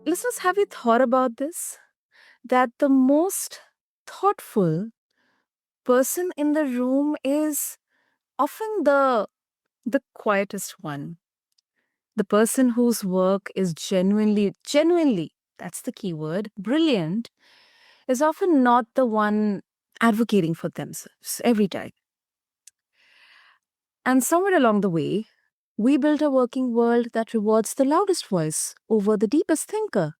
Listeners, have you thought about this? That the most thoughtful person in the room is often the quietest one. The person whose work is genuinely, that's the key word, brilliant, is often not the one advocating for themselves every time. And somewhere along the way, we built a working world that rewards the loudest voice over the deepest thinker,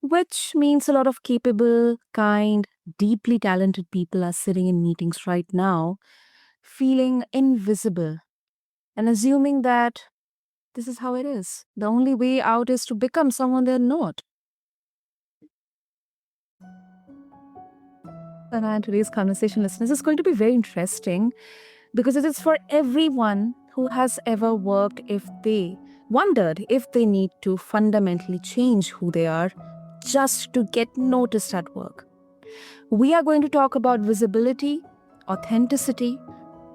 which means a lot of capable, kind, deeply talented people are sitting in meetings right now, feeling invisible and assuming that this is how it is. The only way out is to become someone they're not. And today's conversation, listeners, is going to be very interesting because it is for everyone who has ever worked if they wondered if they need to fundamentally change who they are just to get noticed at work. We are going to talk about visibility, authenticity,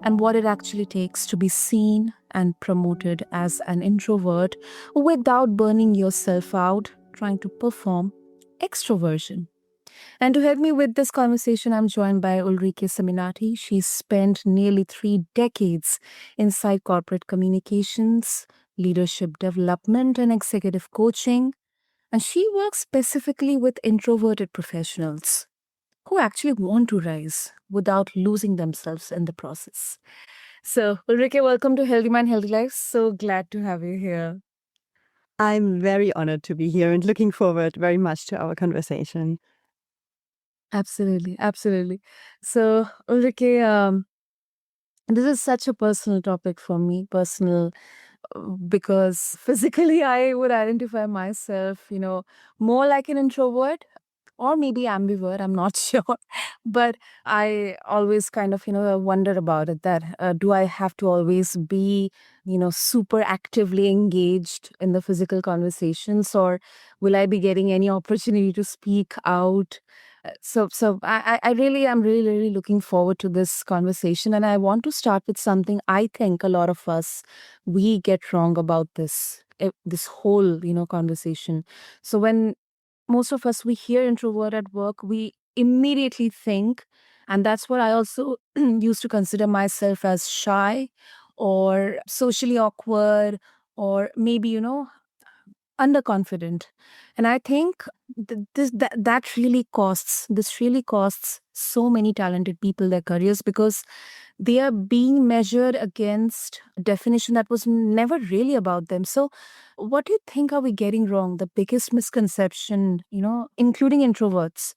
and what it actually takes to be seen and promoted as an introvert without burning yourself out trying to perform extroversion. And to help me with this conversation, I'm joined by Ulrike Seminati. She's spent nearly 3 decades inside corporate communications, leadership development, and executive coaching. And she works specifically with introverted professionals who actually want to rise without losing themselves in the process. So, Ulrike, welcome to Healthy Mind, Healthy Life. So glad to have you here. I'm very honored to be here and looking forward very much to our conversation. Absolutely, absolutely. So, Ulrike, this is such a personal topic for me, personal because physically I would identify myself, more like an introvert or maybe ambivert, I'm not sure. But I always kind of, wonder about it that do I have to always be, super actively engaged in the physical conversations, or will I be getting any opportunity to speak out? So I really am really looking forward to this conversation, and I want to start with something I think a lot of us we get wrong about this whole conversation. So when most of us we hear introvert at work, we immediately think, and that's what I also used to consider myself as shy or socially awkward or maybe underconfident. And I think this really costs so many talented people their careers because they are being measured against a definition that was never really about them. So what do you think are we getting wrong, the biggest misconception, including introverts,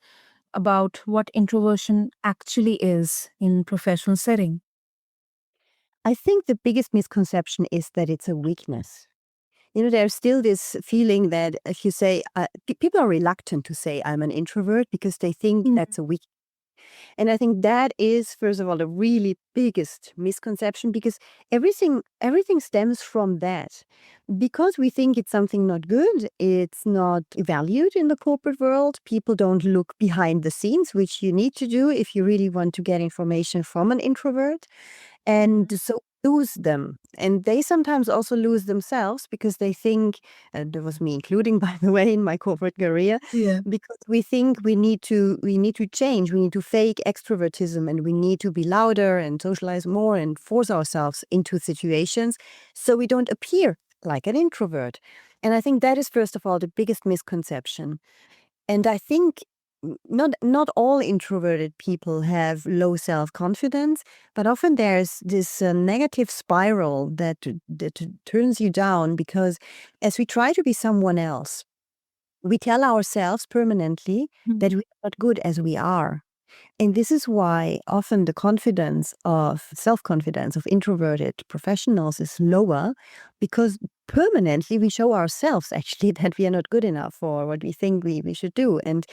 about what introversion actually is in professional setting? I think the biggest misconception is that it's a weakness. There's still this feeling that if you say, people are reluctant to say I'm an introvert because they think that's a weak. And I think that is, first of all, the really biggest misconception because everything stems from that. Because we think it's something not good, it's not valued in the corporate world. People don't look behind the scenes, which you need to do if you really want to get information from an introvert. And so lose them. And they sometimes also lose themselves because they think, that was me including, by the way, in my corporate career, Yeah. because we think we need to change, we need to fake extrovertism and we need to be louder and socialize more and force ourselves into situations so we don't appear like an introvert. And I think that is, first of all, the biggest misconception. And I think not all introverted people have low self-confidence, but often there's this negative spiral that turns you down because as we try to be someone else, we tell ourselves permanently that we're not good as we are. And this is why often the self-confidence of introverted professionals is lower because permanently we show ourselves actually that we are not good enough for what we think we should do. And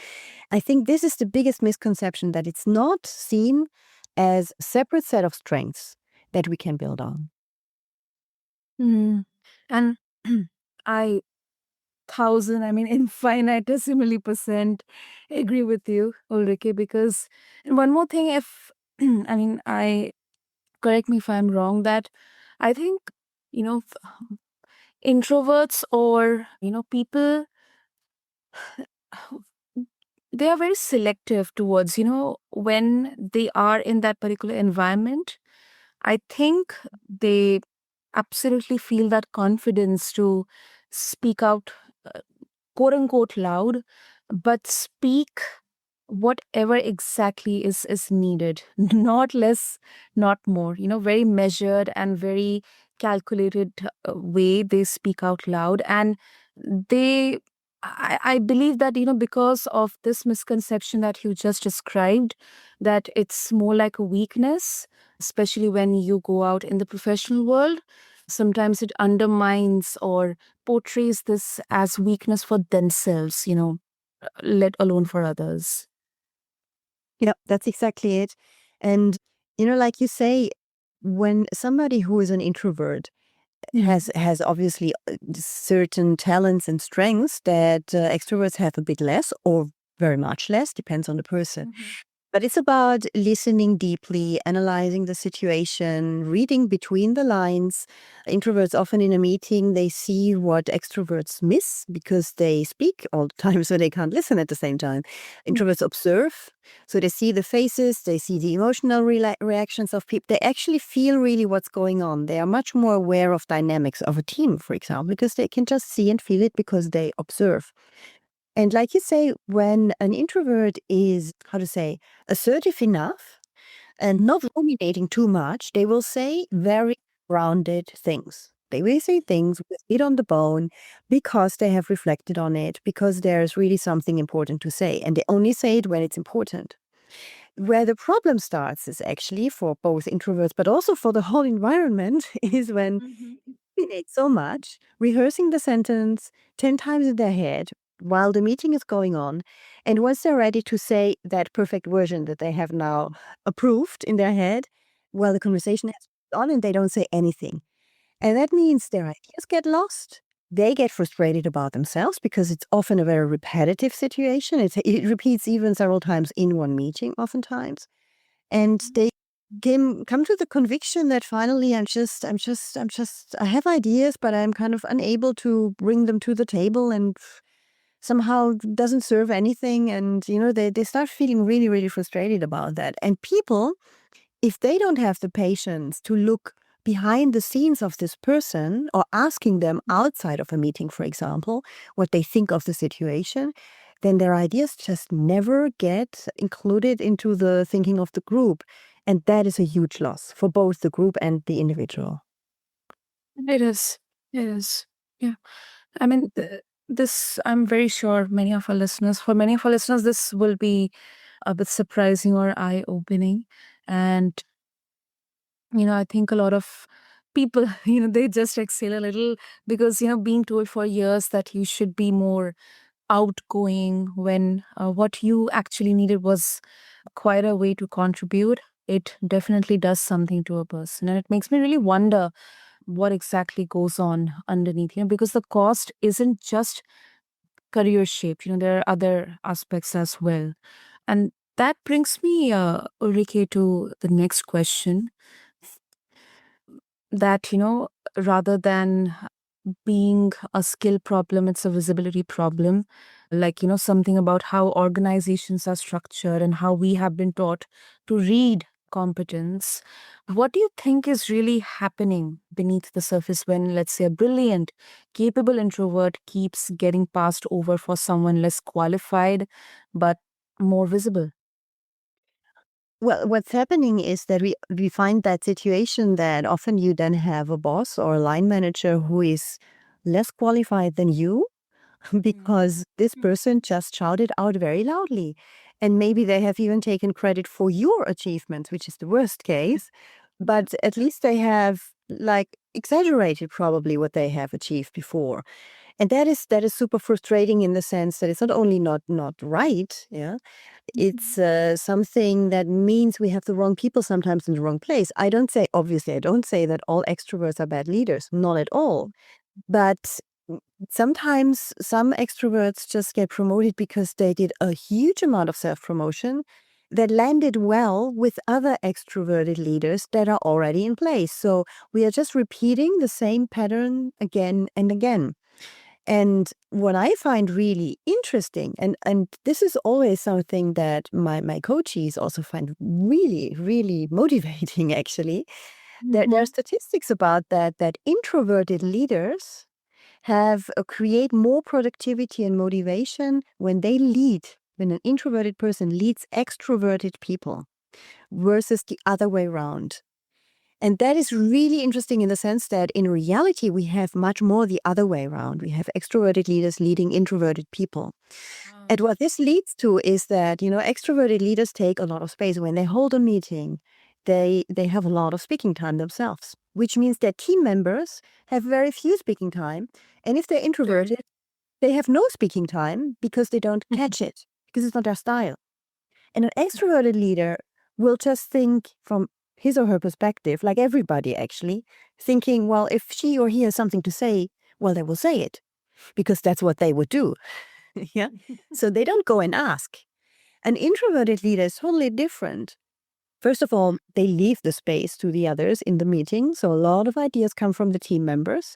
I think this is the biggest misconception, that it's not seen as a separate set of strengths that we can build on. Mm. And I infinitesimally percent agree with you, Ulrike, because and one more thing, if I correct me if I'm wrong, that I think, introverts or, people They are very selective towards, when they are in that particular environment. I think they absolutely feel that confidence to speak out, uh, quote unquote loud, but speak whatever exactly is needed, not less, not more. Very measured and very calculated way they speak out loud, and they. I believe that, because of this misconception that you just described, that it's more like a weakness, especially when you go out in the professional world. Sometimes it undermines or portrays this as weakness for themselves, let alone for others. Yeah, that's exactly it. And, like you say, when somebody who is an introvert Mm. has obviously certain talents and strengths that extroverts have a bit less or very much less, depends on the person. Mhm. But it's about listening deeply, analyzing the situation, reading between the lines. Introverts often in a meeting, they see what extroverts miss because they speak all the time, so they can't listen at the same time. Introverts observe, so they see the faces, they see the emotional reactions of people. They actually feel really what's going on. They are much more aware of dynamics of a team, for example, because they can just see and feel it because they observe. And like you say, when an introvert is, how to say, assertive enough and not ruminating too much, they will say very grounded things. They will say things with meat on the bone because they have reflected on it, because there's really something important to say. And they only say it when it's important. Where the problem starts is actually for both introverts, but also for the whole environment, is when Mhm. ruminate so much, rehearsing the sentence 10 times in their head while the meeting is going on. And once they're ready to say that perfect version that they have now approved in their head, well, the conversation has gone on and they don't say anything. And that means their ideas get lost. They get frustrated about themselves because it's often a very repetitive situation. It repeats even several times in one meeting, oftentimes. And they come to the conviction that finally I have ideas, but I'm kind of unable to bring them to the table and somehow doesn't serve anything. And, they start feeling really, really frustrated about that. And people, if they don't have the patience to look behind the scenes of this person or asking them outside of a meeting, for example, what they think of the situation, then their ideas just never get included into the thinking of the group. And that is a huge loss for both the group and the individual. It is. It is. Yeah. I mean, this, I'm very sure for many of our listeners, this will be a bit surprising or eye opening. And, I think a lot of people, they just exhale a little because, being told for years that you should be more outgoing when what you actually needed was quite a way to contribute. It definitely does something to a person. And it makes me really wonder what exactly goes on underneath, because the cost isn't just career shaped, there are other aspects as well. And that brings me, Ulrike, to the next question that, rather than being a skill problem, it's a visibility problem. Like, something about how organizations are structured and how we have been taught to read competence. What do you think is really happening beneath the surface when, let's say, a brilliant, capable introvert keeps getting passed over for someone less qualified but more visible? Well, what's happening is that we find that situation that often you then have a boss or a line manager who is less qualified than you Mm. because this person just shouted out very loudly. And maybe they have even taken credit for your achievements, which is the worst case. Yeah. But at least they have like exaggerated probably what they have achieved before. And that is super frustrating in the sense that it's not only not right, yeah, it's Mhm. something that means we have the wrong people sometimes in the wrong place. Obviously, I don't say that all extroverts are bad leaders, not at all. But sometimes some extroverts just get promoted because they did a huge amount of self promotion that landed well with other extroverted leaders that are already in place. So we are just repeating the same pattern again and again. And what I find really interesting, and this is always something that my coaches also find really, really motivating, actually. There are Mhm. statistics about that introverted leaders have create more productivity and motivation when they lead, when an introverted person leads extroverted people versus the other way around. And that is really interesting in the sense that in reality, we have much more the other way around. We have extroverted leaders leading introverted people. And Wow. what this leads to is that, extroverted leaders take a lot of space. When they hold a meeting, they have a lot of speaking time themselves, which means that team members have very few speaking time. And if they're Okay. introverted, they have no speaking time because they don't catch it, because it's not their style. And an extroverted leader will just think from his or her perspective, like everybody actually, thinking, well, if she or he has something to say, well, they will say it because that's what they would do. Yeah. So they don't go and ask. An introverted leader is totally different. First of all, they leave the space to the others in the meeting. So a lot of ideas come from the team members.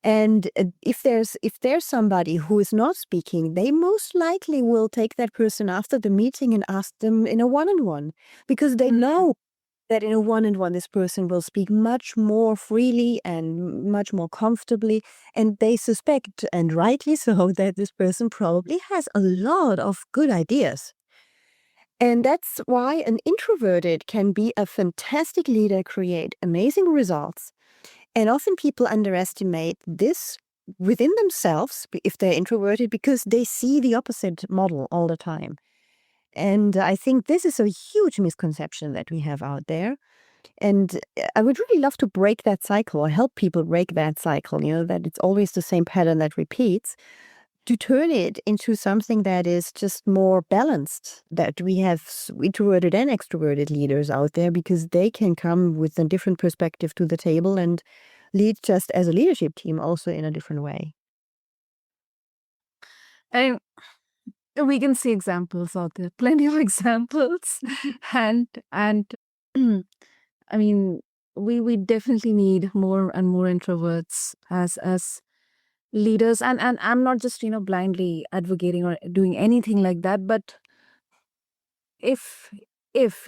And if there's somebody who is not speaking, they most likely will take that person after the meeting and ask them in a one-on-one, because they Mm. know that in a one-on-one this person will speak much more freely and much more comfortably, and they suspect, and rightly so, that this person probably has a lot of good ideas. And that's why an introverted can be a fantastic leader, create amazing results, and often people underestimate this within themselves if they're introverted because they see the opposite model all the time. And I think this is a huge misconception that we have out there. And I would really love to break that cycle or help people break that cycle, that it's always the same pattern that repeats, to turn it into something that is just more balanced, that we have introverted and extroverted leaders out there because they can come with a different perspective to the table and lead just as a leadership team also in a different way. And we can see examples out there, plenty of examples, and I mean, we definitely need more and more introverts as leaders, and I'm not just blindly advocating or doing anything like that, but if if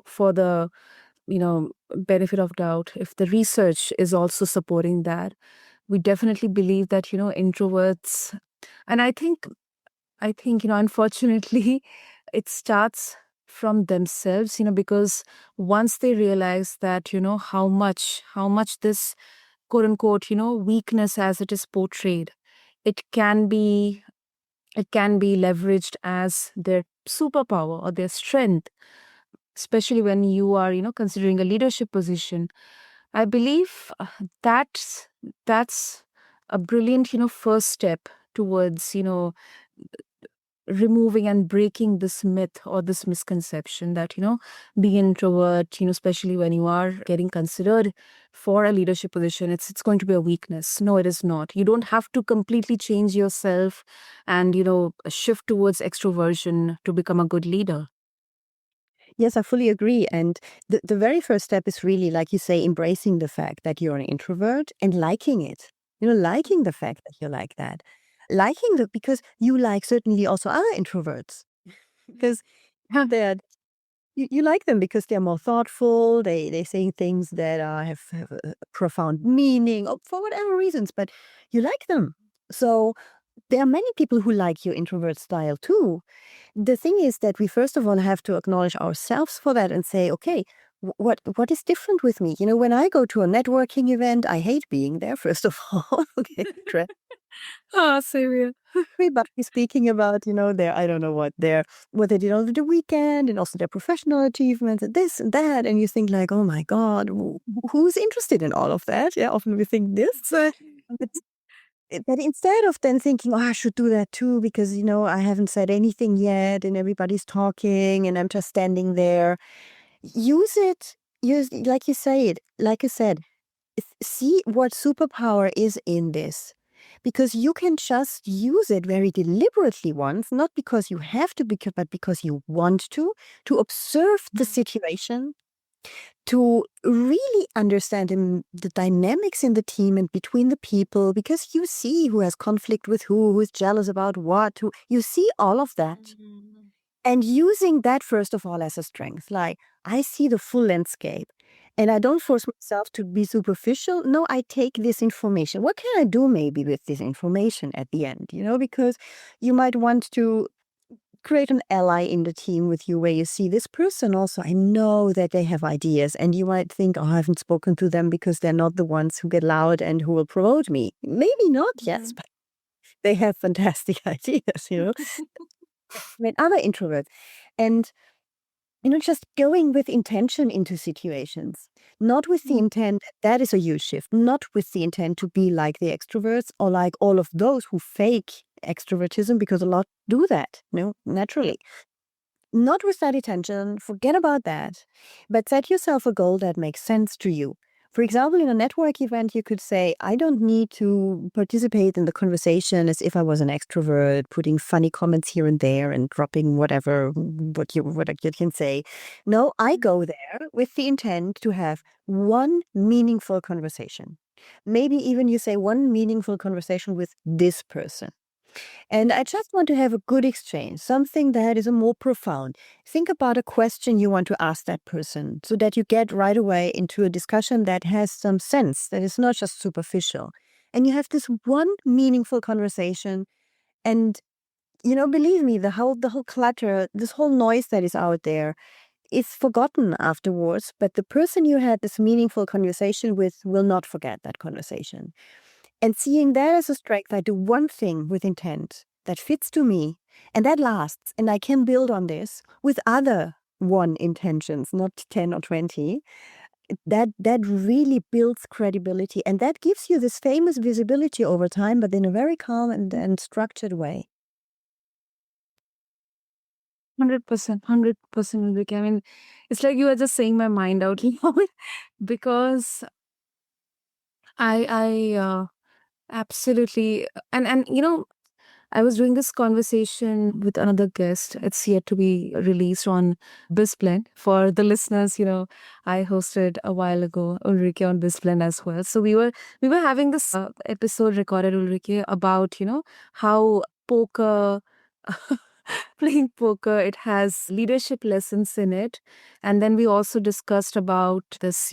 for the benefit of doubt, if the research is also supporting that, we definitely believe that introverts, and I think unfortunately it starts from themselves, because once they realize that how much this quote unquote weakness as it is portrayed, it can be it can be leveraged as their superpower or their strength, especially when you are considering a leadership position. I believe that's a brilliant first step towards removing and breaking this myth or this misconception that being an introvert, especially when you are getting considered for a leadership position, it's going to be a weakness. No, it is not. You don't have to completely change yourself and shift towards extroversion to become a good leader. Yes, I fully agree. And the very first step is really, like you say, embracing the fact that you're an introvert and liking it. Liking the fact that you're like that. Liking the, because you like certainly also other introverts. Because they're you like them because they're more thoughtful. They say things that have a profound meaning, or for whatever reasons, but you like them. So there are many people who like your introvert style too. The thing is that we first of all have to acknowledge ourselves for that and say, okay, what is different with me? When I go to a networking event, I hate being there. First of all, okay, Ah, same here. everybody speaking about, their, I don't know what they did over the weekend, and also their professional achievements and this and that. And you think like, oh my God, who's interested in all of that? Yeah, often we think this. But, but instead of then thinking, oh, I should do that too, because, I haven't said anything yet and everybody's talking and I'm just standing there, use it. Like you say it, like I said, see what superpower is in this, because you can just use it very deliberately once, not because you have to, but because you want to observe the situation, to really understand the dynamics in the team and between the people, because you see who has conflict with who is jealous about what, who you see all of that. And using that, first of all, as a strength, like I see the full landscape and I don't force myself to be superficial. No, I take this information. What can I do maybe with this information at the end? Because you might want to create an ally in the team with you where you see this person also. I know that they have ideas, and you might think, oh, I haven't spoken to them because they're not the ones who get loud and who will promote me. Maybe not, yes, but they have fantastic ideas. With other introverts. And just going with intention into situations, not with the intent, that is a huge shift, not with the intent to be like the extroverts or like all of those who fake extrovertism, because a lot do that, naturally. Not with that intention, forget about that, but set yourself a goal that makes sense to you. For example, in a network event, you could say, I don't need to participate in the conversation as if I was an extrovert, putting funny comments here and there and dropping whatever, what you can say. No, I go there with the intent to have one meaningful conversation. Maybe even you say one meaningful conversation with this person. And I just want to have a good exchange, something that is a more profound. Think about a question you want to ask that person so that you get right away into a discussion that has some sense, that is not just superficial. And you have this one meaningful conversation. And, believe me, the whole clutter, this whole noise that is out there is forgotten afterwards. But the person you had this meaningful conversation with will not forget that conversation. And seeing that as a strength, I do one thing with intent that fits to me and that lasts. And I can build on this with other one intentions, not 10 or 20. That really builds credibility. And that gives you this famous visibility over time, but in a very calm and structured way. 100%, 100%, Ulrike. I mean, it's like you are just saying my mind out loud because I absolutely, and I was doing this conversation with another guest. It's yet to be released on BizBlend. For the listeners, I hosted a while ago Ulrike on BizBlend as well. So we were having this episode recorded, Ulrike, about how poker playing poker, it has leadership lessons in it. And then we also discussed about this,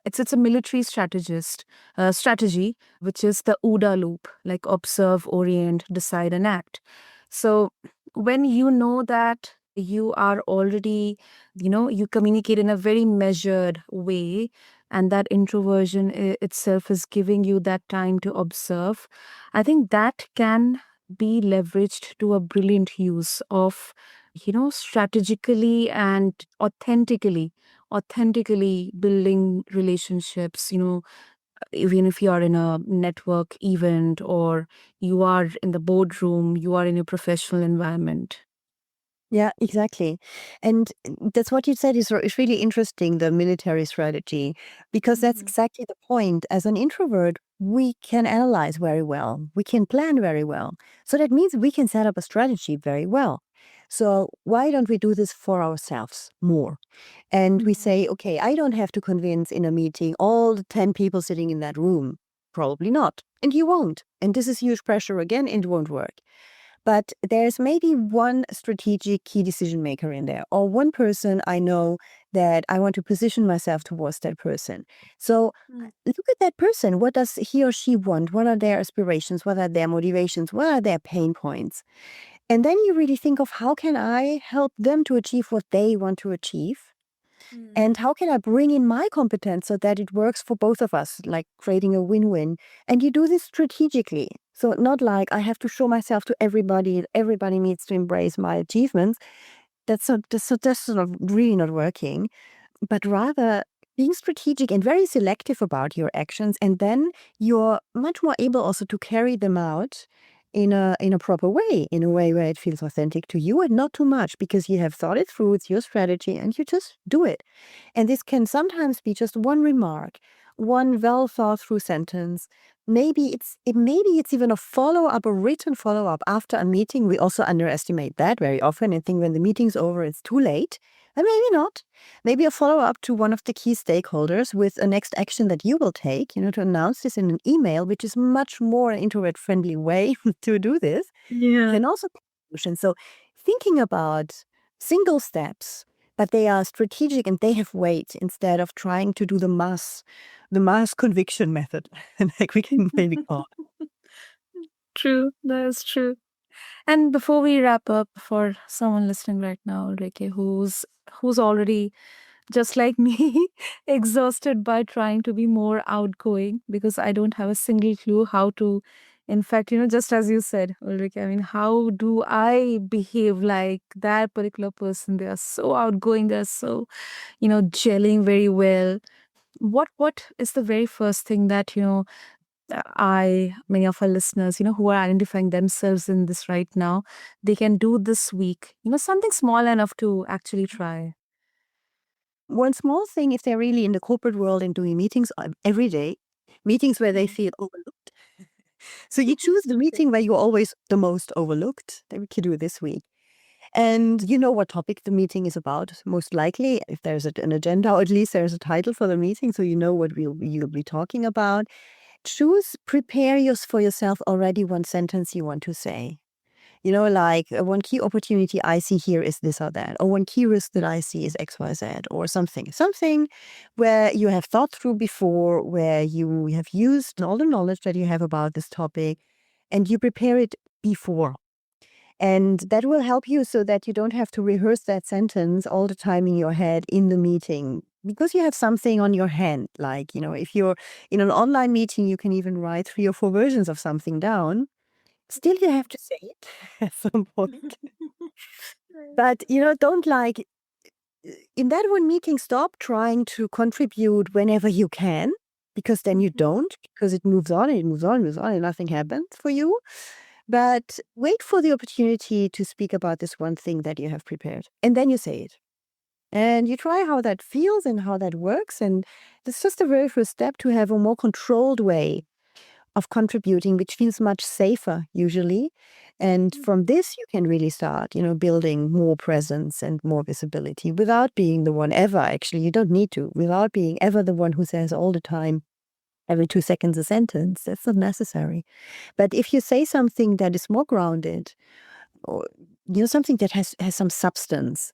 it's a military strategy, which is the OODA loop, like observe, orient, decide, and act. So when you know that you are already, you communicate in a very measured way, and that introversion itself is giving you that time to observe, I think that can be leveraged to a brilliant use of strategically and authentically building relationships, even if you are in a network event or you are in the boardroom, you are in a professional environment. Yeah, exactly. And that's what you said is really interesting, the military strategy, because that's exactly the point. As an introvert, we can analyze very well, we can plan very well. So that means we can set up a strategy very well. So why don't we do this for ourselves more? And we say, okay, I don't have to convince in a meeting all the 10 people sitting in that room. Probably not. And you won't. And this is huge pressure again, and it won't work. But there's maybe one strategic key decision maker in there, or one person I know that I want to position myself towards that person. So look at that person. What does he or she want? What are their aspirations? What are their motivations? What are their pain points? And then you really think of, how can I help them to achieve what they want to achieve? And how can I bring in my competence so that it works for both of us, like creating a win-win? And you do this strategically. So not like I have to show myself to everybody, everybody needs to embrace my achievements. That's sort of really not working, but rather being strategic and very selective about your actions. And then you're much more able also to carry them out in a proper way, in a way where it feels authentic to you and not too much, because you have thought it through, it's your strategy, and you just do it. And this can sometimes be just one remark, one well thought through sentence. Maybe it's even a follow-up, a written follow-up after a meeting. We also underestimate that very often and think when the meeting's over, it's too late. And maybe not. Maybe a follow up to one of the key stakeholders with a next action that you will take, to announce this in an email, which is much more an introvert friendly way to do this. Yeah. Then also solution. So thinking about single steps, but they are strategic and they have weight instead of trying to do the mass conviction method, like we can maybe call it. True, that is true. And before we wrap up, for someone listening right now, Ulrike, who's already just like me, exhausted by trying to be more outgoing because I don't have a single clue how to, in fact, just as you said, Ulrike, I mean, how do I behave like that particular person? They are so outgoing, they're so, gelling very well. What is the very first thing that, many of our listeners, who are identifying themselves in this right now, they can do this week, something small enough to actually try. One small thing, if they're really in the corporate world and doing meetings every day, meetings where they Mm. feel overlooked. So you choose the meeting where you're always the most overlooked. Then we can do it this week. And you know what topic the meeting is about, most likely, if there's an agenda, or at least there's a title for the meeting, so you know what you'll be talking about. Prepare for yourself already one sentence you want to say. Like one key opportunity I see here is this or that, or one key risk that I see is XYZ, or something. Something where you have thought through before, where you have used all the knowledge that you have about this topic, and you prepare it before. And that will help you so that you don't have to rehearse that sentence all the time in your head in the meeting because you have something on your hand. Like, if you're in an online meeting, you can even write 3 or 4 versions of something down. Still, you have to say it at some point. But, don't in that one meeting, stop trying to contribute whenever you can, because then you don't, because it moves on, it moves on, moves on, and nothing happens for you. But wait for the opportunity to speak about this one thing that you have prepared, and then you say it. And you try how that feels and how that works. And it's just the very first step to have a more controlled way of contributing, which feels much safer usually. And from this, you can really start, building more presence and more visibility without being the one ever. Actually, you don't need to, without being ever the one who says all the time, every 2 seconds a sentence. That's not necessary. But if you say something that is more grounded, or something that has some substance,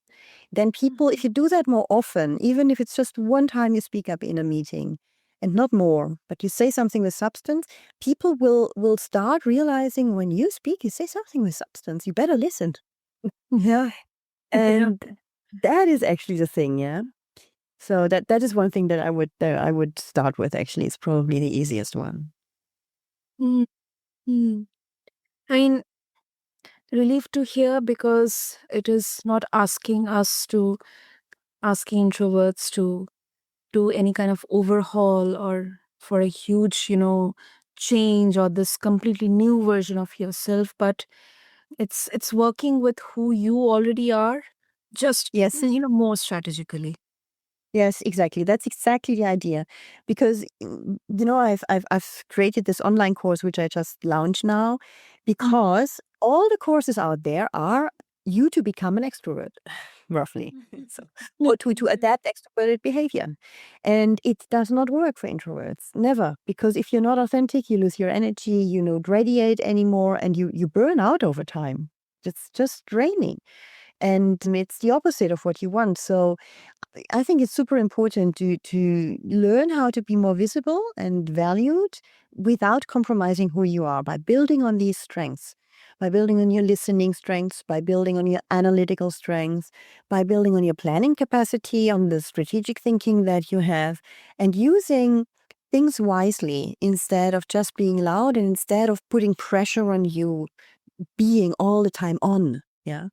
then people, if you do that more often, even if it's just one time you speak up in a meeting and not more, but you say something with substance, people will start realizing when you speak, you say something with substance. You better listen. Yeah. Yeah. And that is actually the thing, yeah. So that is one thing that I would start with. Actually, it's probably the easiest one. Mm, mm. I mean, relief to hear because it is not asking introverts to do any kind of overhaul or for a huge, change or this completely new version of yourself, but it's working with who you already are, just Yes. more strategically. Yes, exactly. That's exactly the idea. Because I've created this online course which I just launched now, Mm. because all the courses out there are you to become an extrovert, roughly. So, or to adapt extroverted behavior. And it does not work for introverts. Never. Because if you're not authentic, you lose your energy, you don't radiate anymore, and you burn out over time. It's just draining. And it's the opposite of what you want. So I think it's super important to learn how to be more visible and valued without compromising who you are, by building on these strengths, by building on your listening strengths, by building on your analytical strengths, by building on your planning capacity, on the strategic thinking that you have, and using things wisely instead of just being loud and instead of putting pressure on you being all the time on. Yeah.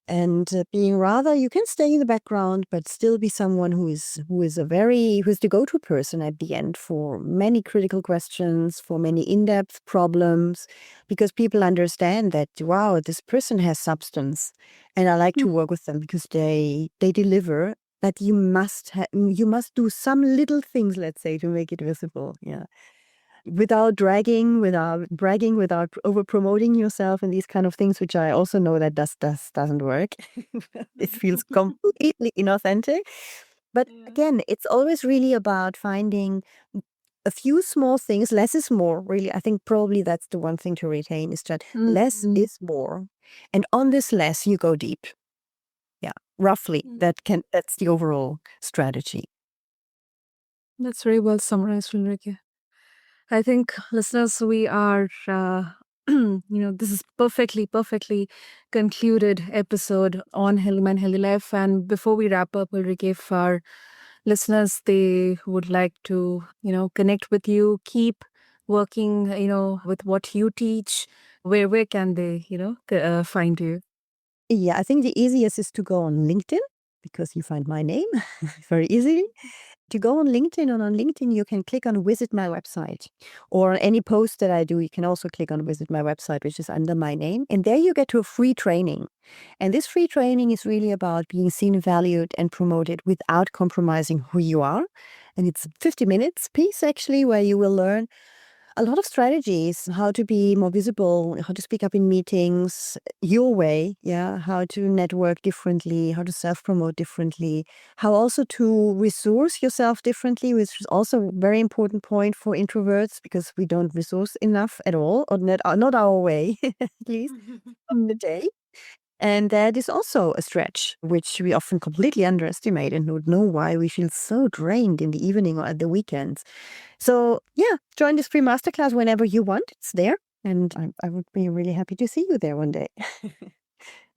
And being rather, you can stay in the background, but still be someone who's the go-to person at the end for many critical questions, for many in-depth problems, because people understand that, wow, this person has substance, and I like to work with them because they deliver. But you must do some little things, let's say, to make it visible. Yeah. without dragging, without bragging, without over promoting yourself and these kind of things, which I also know that doesn't work. It feels completely inauthentic. But Yeah. again, it's always really about finding a few small things. Less is more, really. I think probably that's the one thing to retain is that less Mhm. is more. And on this less, you go deep. Yeah, roughly. Mm. That's the overall strategy. That's very well summarized, Ulrike. I think, listeners, we are, this is perfectly concluded episode on Healthy Mind, Healthy Life. And before we wrap up, Ulrike, if our listeners, they would like to, connect with you, keep working, with what you teach, where can they, find you? Yeah, I think the easiest is to go on LinkedIn because you find my name very easily. To go on LinkedIn, and on LinkedIn, you can click on visit my website, or on any post that I do, you can also click on visit my website, which is under my name. And there you get to a free training. And this free training is really about being seen, valued, and promoted without compromising who you are. And it's 50 minutes piece actually, where you will learn a lot of strategies, how to be more visible, how to speak up in meetings your way, yeah, how to network differently, how to self-promote differently, how also to resource yourself differently, which is also a very important point for introverts because we don't resource enough at all, or not our way, at least of the Mm. day. And that is also a stretch, which we often completely underestimate and don't know why we feel so drained in the evening or at the weekends. So, yeah, join this free masterclass whenever you want. It's there. And I would be really happy to see you there one day.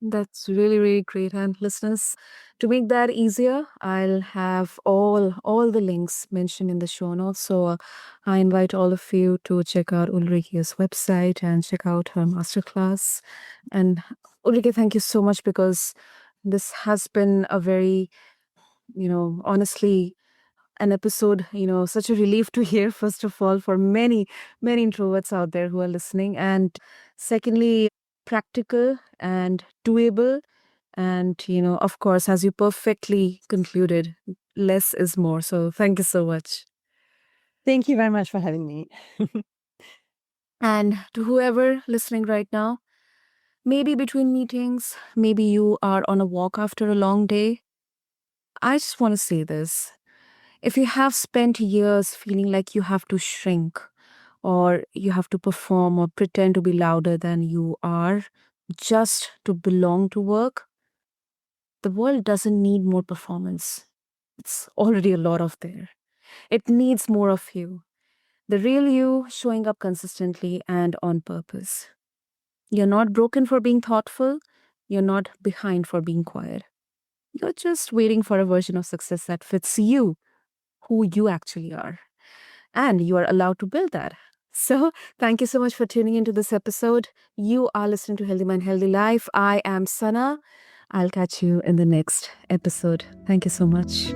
That's really great. And listeners, to make that easier, I'll have all the links mentioned in the show notes. So I invite all of you to check out Ulrike's website and check out her masterclass. And Ulrike, thank you so much because this has been a very, honestly, an episode, such a relief to hear, first of all, for many introverts out there who are listening. And secondly, practical and doable. And, of course, as you perfectly concluded, less is more. So thank you so much. Thank you very much for having me. And to whoever listening right now, maybe between meetings, maybe you are on a walk after a long day, I just want to say this. If you have spent years feeling like you have to shrink, or you have to perform or pretend to be louder than you are just to belong to work, the world doesn't need more performance. It's already a lot of there. It needs more of you. The real you showing up consistently and on purpose. You're not broken for being thoughtful. You're not behind for being quiet. You're just waiting for a version of success that fits you, who you actually are. And you are allowed to build that. So, thank you so much for tuning into this episode. You are listening to Healthy Mind, Healthy Life. I am Sana. I'll catch you in the next episode. Thank you so much.